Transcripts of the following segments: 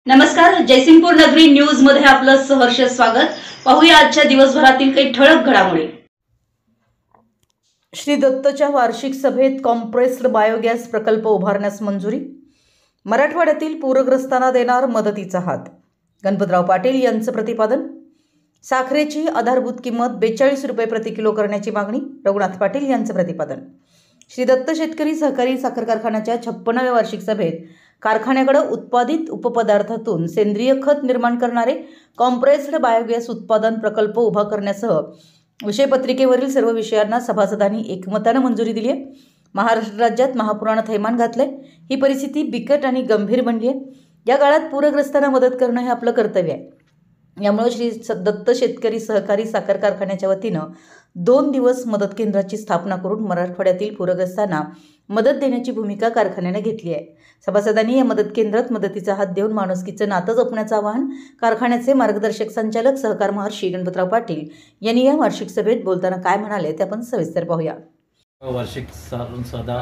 नमस्कार, जयसिंगपूर नगरी न्यूज मध्ये आपलं सहर्ष स्वागत। पाहूया आजच्या दिवसभरातील काही ठळक घडामोडी। श्री दत्तच्या वार्षिक सभेत कॉम्प्रेस्ड बायोगॅस प्रकल्प उभारण्यास मंजुरी। मराठवाड्यातील पूरग्रस्तांना देणार मदतीचा हात। गणपतराव पाटील यांचं प्रतिपादन। साखरेची आधारभूत किंमत 42 रुपये प्रति किलो करण्याची मागणी। रघुनाथ पाटील यांचं प्रतिपादन। श्री दत्त शेतकरी सहकारी साखर कारखान्याच्या 56व्या वार्षिक सभेत कारखान्याकडे उत्पादित उपपदार्थातून सेंद्रिय खत निर्माण करणारे कॉम्प्रेस्ड बायोगॅस उत्पादन प्रकल्प उभा करण्यासह विषयपत्रिकेवरील सर्व विषयांना सभासदांनी एकमताने मंजुरी दिली आहे। महाराष्ट्र राज्यात महापुरानं थैमान घातलंय। ही परिस्थिती बिकट आणि गंभीर बनली आहे। या काळात पूरग्रस्तांना मदत करणं हे आपलं कर्तव्य आहे। यामुळे श्री दत्त शेतकरी सहकारी साखर कारखान्याच्या वतीनं 2 दिवस मदत केंद्राची स्थापना करून मराठवाड्यातील पूरग्रस्तांना मदत देण्याची भूमिका कारखान्याने घेतली आहे। सभासदांनी या मदत केंद्रात मदतीचा हात देऊन माणुसकीचं नातं जपण्याचं आवाहन कारखान्याचे मार्गदर्शक संचालक सहकार महर्षी गणपतराव पाटील यांनी या वार्षिक सभेत बोलताना काय म्हणाले ते आपण सविस्तर पाहूया। वार्षिक साधा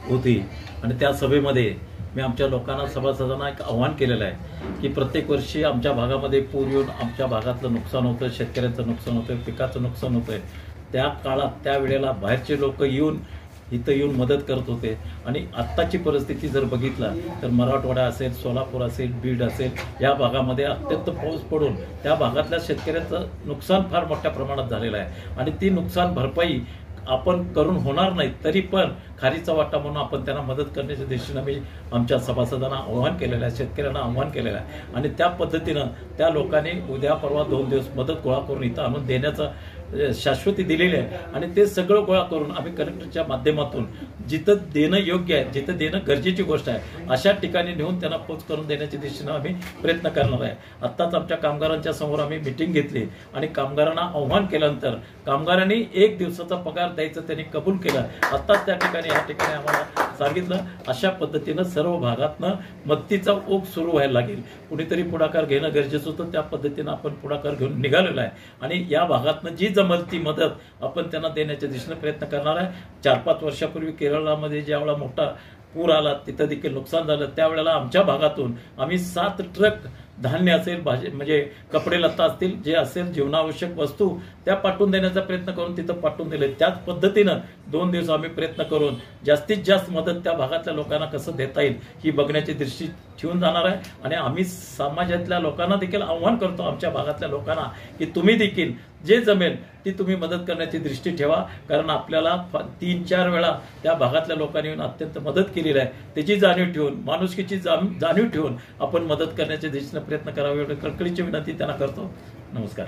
होती आणि त्या सभेमध्ये मी आमच्या लोकांना सभासदांना एक आव्हान केलेलं आहे की प्रत्येक वर्षी आमच्या भागामध्ये पूर येऊन आमच्या भागातलं नुकसान होतं, शेतकऱ्यांचं नुकसान होतं, पिकाचं नुकसान होतं। त्या काळात त्या वेळेला बाहेरचे लोक इथं येऊन मदत करत होते आणि आत्ताची परिस्थिती जर बघितला तर मराठवाडा असेल, सोलापूर असेल, बीड असेल या भागामध्ये अत्यंत पाऊस पडून त्या भागातल्या शेतकऱ्यांचं नुकसान फार मोठ्या प्रमाणात झालेलं आहे आणि ती नुकसान भरपाई आपण करून होणार नाही तरी पण खारीचा वाटा म्हणून आपण त्यांना मदत करण्याच्या दृष्टीनं मी आमच्या सभासदांना आव्हान केलेलं आहे, शेतकऱ्यांना आव्हान केलेलं आहे आणि त्या पद्धतीनं त्या लोकांनी उद्या परवा 2 दिवस मदत गोळा करून इथं आणून देण्याचं शाश्वती दिलेली आहे आणि ते सगळं गोळा करून आम्ही कलेक्टरच्या माध्यमातून जिथं देणं योग्य आहे, जिथं देणं गरजेची गोष्ट आहे अशा ठिकाणी नेऊन त्यांना पोच करून देण्याच्या दिशेनं आम्ही प्रयत्न करणार आहे। आत्ताच आमच्या कामगारांच्या समोर आम्ही मीटिंग घेतली आणि कामगारांना आव्हान केल्यानंतर कामगारांनी 1 दिवसाचा पगार द्यायचं त्यांनी कबूल केलं। आत्ताच त्या ठिकाणी या ठिकाणी आम्हाला सांगितलं अशा पद्धतीनं सर्व भागातनं मदतीचा ओघ सुरू व्हायला लागेल। कुणीतरी पुढाकार घेणं गरजेचं होतं, त्या पद्धतीनं आपण पुढाकार घेऊन निघालेलो आहे आणि या भागातनं जी जमल ती मदत आपण त्यांना देण्याच्या दिशेने प्रयत्न करणार आहे। 4-5 वर्षापूर्वी केरळमध्ये ज्यावेळेला मोठा पूर आला तिथं देखील नुकसान झालं, त्यावेळेला आमच्या भागातून आम्ही 7 ट्रक धान्य असेल, म्हणजे कपडे लत्ता असतील, जे असेल जीवनावश्यक वस्तू त्या पाठवून देण्याचा प्रयत्न करून तिथं पाठवून दिले। त्याच पद्धतीनं 2 दिवस आम्ही प्रयत्न करून जास्तीत जास्त मदत त्या भागातल्या लोकांना कसं देता येईल ही बघण्याची दृष्टी ठेवून जाणार आहे आणि आम्ही समाजातल्या लोकांना देखील आव्हान करतो आमच्या भागातल्या लोकांना की तुम्ही देखील जे जमेल ती तुम्ही मदत करण्याची दृष्टी ठेवा, कारण आपल्याला 3-4 वेळा त्या भागातल्या लोकांनी अत्यंत मदत केलेली आहे। त्याची जाणीव ठेवून, माणुसकीची जाणीव ठेवून आपण मदत करण्याच्या दिशेने प्रयत्न करावे एवढी कळकळीची विनंती त्यांना करतो। नमस्कार।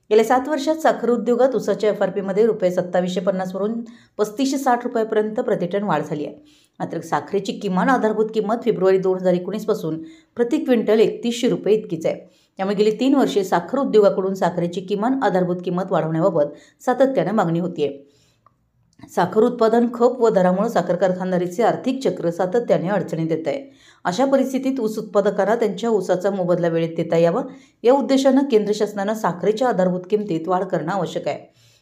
गेल्या 7 वर्षात साखर उद्योगात ऊसाच्या FRP मध्ये रुपये 2750 वरून 3560 रुपयापर्यंत प्रतिटन वाढ झाली आहे। मात्र साखरेची किमान आधारभूत किंमत फेब्रुवारी 2019 पासून प्रति क्विंटल 3100 रुपये इतकीच आहे। त्यामुळे गेली 3 वर्षे साखर उद्योगाकडून साखरेची किमान आधारभूत किंमत वाढवण्याबाबत सातत्याने मागणी होतीये। साखर उत्पादन, खप व दरामुळे साखर कारखानदारीचे आर्थिक चक्र सातत्याने अडचणीत येत आहे। अशा परिस्थितीत ऊस उत्पादकांना त्यांच्या ऊसाचा मोबदला वेळेत देता यावा या उद्देशानं केंद्र शासनानं साखरेच्या आधारभूत किमतीत वाढ करणं आवश्यक आहे।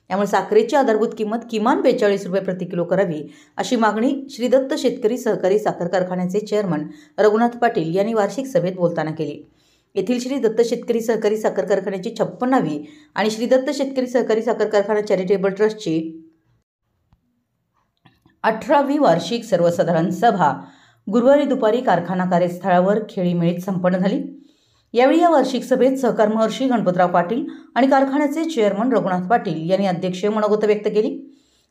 त्यामुळे साखरेची आधारभूत किंमत किमान 42 रुपये प्रति किलो करावी अशी मागणी श्री दत्त शेतकरी सहकारी साखर कारखान्याचे चेअरमन रघुनाथ पाटील यांनी वार्षिक सभेत बोलताना केली। येथील श्री दत्त शेतकरी सहकारी साखर कारखान्याची 56वी आणि श्री दत्त शेतकरी सहकारी साखर कारखाना चॅरिटेबल ट्रस्टची 18वी वार्षिक सर्वसाधारण सभा गुरुवारी दुपारी कारखाना कार्यस्थळावर खेळीमेळीत संपन्न झाली। यावेळी या वार्षिक सभेत सहकार महर्षी गणपतराव पाटील आणि कारखान्याचे चेअरमन रघुनाथ पाटील यांनी अध्यक्षीय मनोगत व्यक्त केली।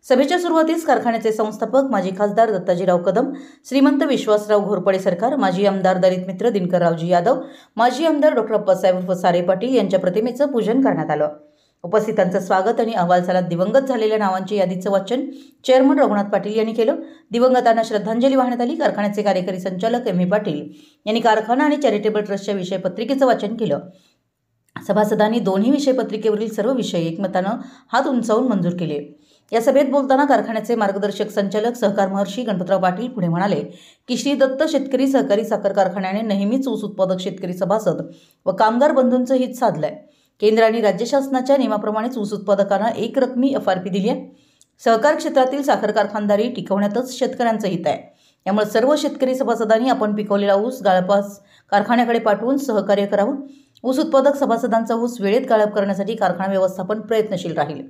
सभेच्या सुरुवातीस कारखान्याचे संस्थापक माजी खासदार दत्ताजीराव कदम, श्रीमंत विश्वासराव घोरपडे सरकार, माजी आमदार दलित मित्र दिनकररावजी यादव, माजी आमदार डॉ. अप्पासाहेब सारे पाटील यांच्या प्रतिमेचं पूजन करण्यात आलं। उपस्थितांचं स्वागत आणि अहवालसालात दिवंगत झालेल्या नावांच्या यादीचं वाचन चेअरमन रघुनाथ पाटील यांनी केलं। दिवंगतांना श्रद्धांजली वाहण्यात आली। कारखान्याचे कार्यकारी संचालक M. पाटील यांनी कारखाना आणि चॅरिटेबल ट्रस्टच्या विषयपत्रिकेचं वाचन केलं। सभासदांनी दोन्ही विषयपत्रिकेवरील सर्व विषय एकमतानं हात उंचावून मंजूर केले। या सभेत बोलताना कारखान्याचे मार्गदर्शक संचालक सहकार महर्षी गणपतराव पाटील पुढे म्हणाले की श्री दत्त शेतकरी सहकारी साखर कारखान्याने नेहमीच ऊस उत्पादक शेतकरी सभासद व कामगार बंधूंचं हित साधलंय। केंद्र आणि राज्य शासनाच्या नियमाप्रमाणेच ऊस उत्पादकांना एकरकमी FRP दिली आहे। सहकार क्षेत्रातील साखर कारखानदारी टिकवण्यातच शेतकऱ्यांचं हित आहे। यामुळे सर्व शेतकरी सभासदांनी आपण पिकवलेला ऊस गाळपास कारखान्याकडे पाठवून सहकार्य करावं। ऊस उत्पादक सभासदांचा ऊस वेळेत गाळप करण्यासाठी कारखाना व्यवस्थापन प्रयत्नशील राहील।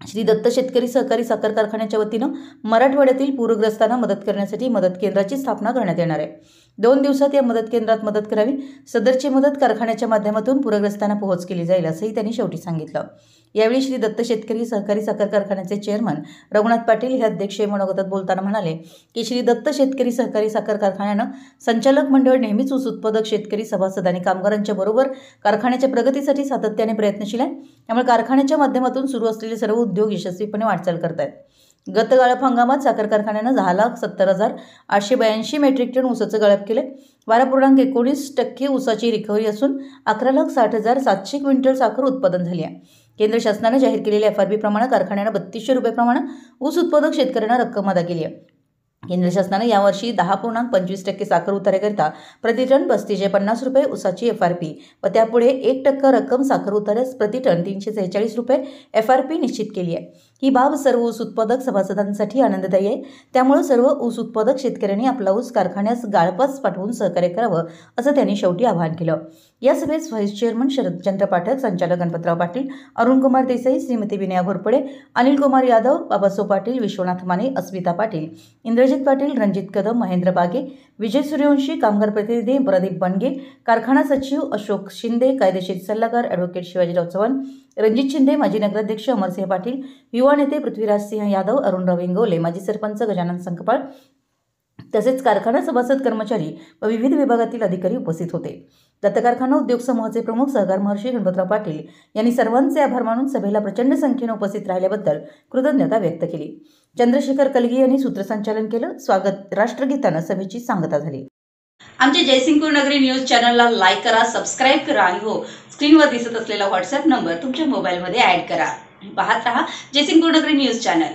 श्री दत्त शेतकरी सहकारी साखर कारखान्याच्या वतीनं मराठवाड्यातील पूरग्रस्तांना मदत करण्यासाठी मदत केंद्राची स्थापना करण्यात येणार आहे। 2 दिवसात या मदत केंद्रात मदत करावी। सदरची मदत कारखान्याच्या माध्यमातून पूरग्रस्तांना पोहोच केली जाईल असंही त्यांनी शेवटी सांगितलं। यावेळी श्री दत्त शेतकरी सहकारी साखर कारखान्याचे चेअरमन रघुनाथ पाटील हे अध्यक्षीय मनोगतात बोलताना म्हणाले की श्री दत्त शेतकरी सहकारी साखर कारखान्यानं संचालक मंडळ नेहमीच ऊस उत्पादक शेतकरी सभासद आणि कामगारांच्या बरोबर कारखान्याच्या प्रगतीसाठी सातत्याने प्रयत्नशील आहे। त्यामुळे कारखान्याच्या माध्यमातून सुरू असलेले सर्व उद्योग यशस्वीपणे वाटचाल करत आहेत। गत गाळप हंगामात साखर कारखान्यानं 10,70,882 मेट्रिक टन ऊसाचं गाळप केले। 12.19% ऊसाची रिकव्हरी असून 11,60,700 क्विंटल साखर उत्पादन झाली आहे। केंद्र शासनाने जाहीर केलेल्या FRP प्रमाणे कारखान्यानं 3200 रुपये प्रमाणे ऊस उत्पादक शेतकऱ्यांना रक्कम अदा केली आहे। केंद्र शासनाने यावर्षी 10.25% साखर उतार्याकरिता प्रति टन 3550 रुपये ऊसाची FRP व त्यापुढे 1% रक्कम साखर उतार्यास प्रति टन 346 रुपये FRP निश्चित केली आहे। ही बाब सर्व ऊस उत्पादक सभासदांसाठी आनंददायी आहे। त्यामुळे सर्व ऊस उत्पादक शेतकऱ्यांनी आपला ऊस कारखान्यास गाळपास पाठवून सहकार्य करावं असं त्यांनी शेवटी आवाहन केलं। या सभेत व्हाईस चेअरमन शरदचंद्र पाठक, संचालक गणपतराव पाटील, अरुण कुमार देसाई, श्रीमती विनया घोरपडे, अनिल कुमार यादव, बाबासाहेब पाटील, विश्वनाथ माने, अस्मिता पाटील, इंद्रजित पाटील, रणजित कदम, महेंद्र बागे, विजय सूर्यवंशी, कामगार प्रतिनिधी प्रदीप बनगे, कारखाना सचिव अशोक शिंदे, कायदेशीर सल्लागार ॲडव्होकेट शिवाजीराव चव्हाण, रणजित शिंदे, माजी नगराध्यक्ष अमरसिंह पाटील, युवा नेते पृथ्वीराज सिंह यादव, अरुणराव इंगवले, माजी सरपंच गजानन संकपाळ तसेच कारखाना सभासद, कर्मचारी व विविध विभागातील अधिकारी उपस्थित होते। दत्त कारखाना उद्योग समूहाचे प्रमुख सहकार महर्षी गणपतराव पाटील यांनी सर्वांचे आभार मानून सभेला प्रचंड संख्येने उपस्थित राहिल्याबद्दल कृतज्ञता व्यक्त केली। चंद्रशेखर कलगी यांनी सूत्रसंचालन केलं। स्वागत राष्ट्रगीतानं सभेची सांगता झाली। आमच्या जयसिंगपूर नगरी न्यूज चॅनलला लाईक करा, सबस्क्राईब करा आणि हो स्क्रीनवर दिसत असलेला व्हॉट्सअप नंबर तुमच्या मोबाईलमध्ये ॲड करा। पाहत रहा जयसिंगपूर नगरी न्यूज चॅनल।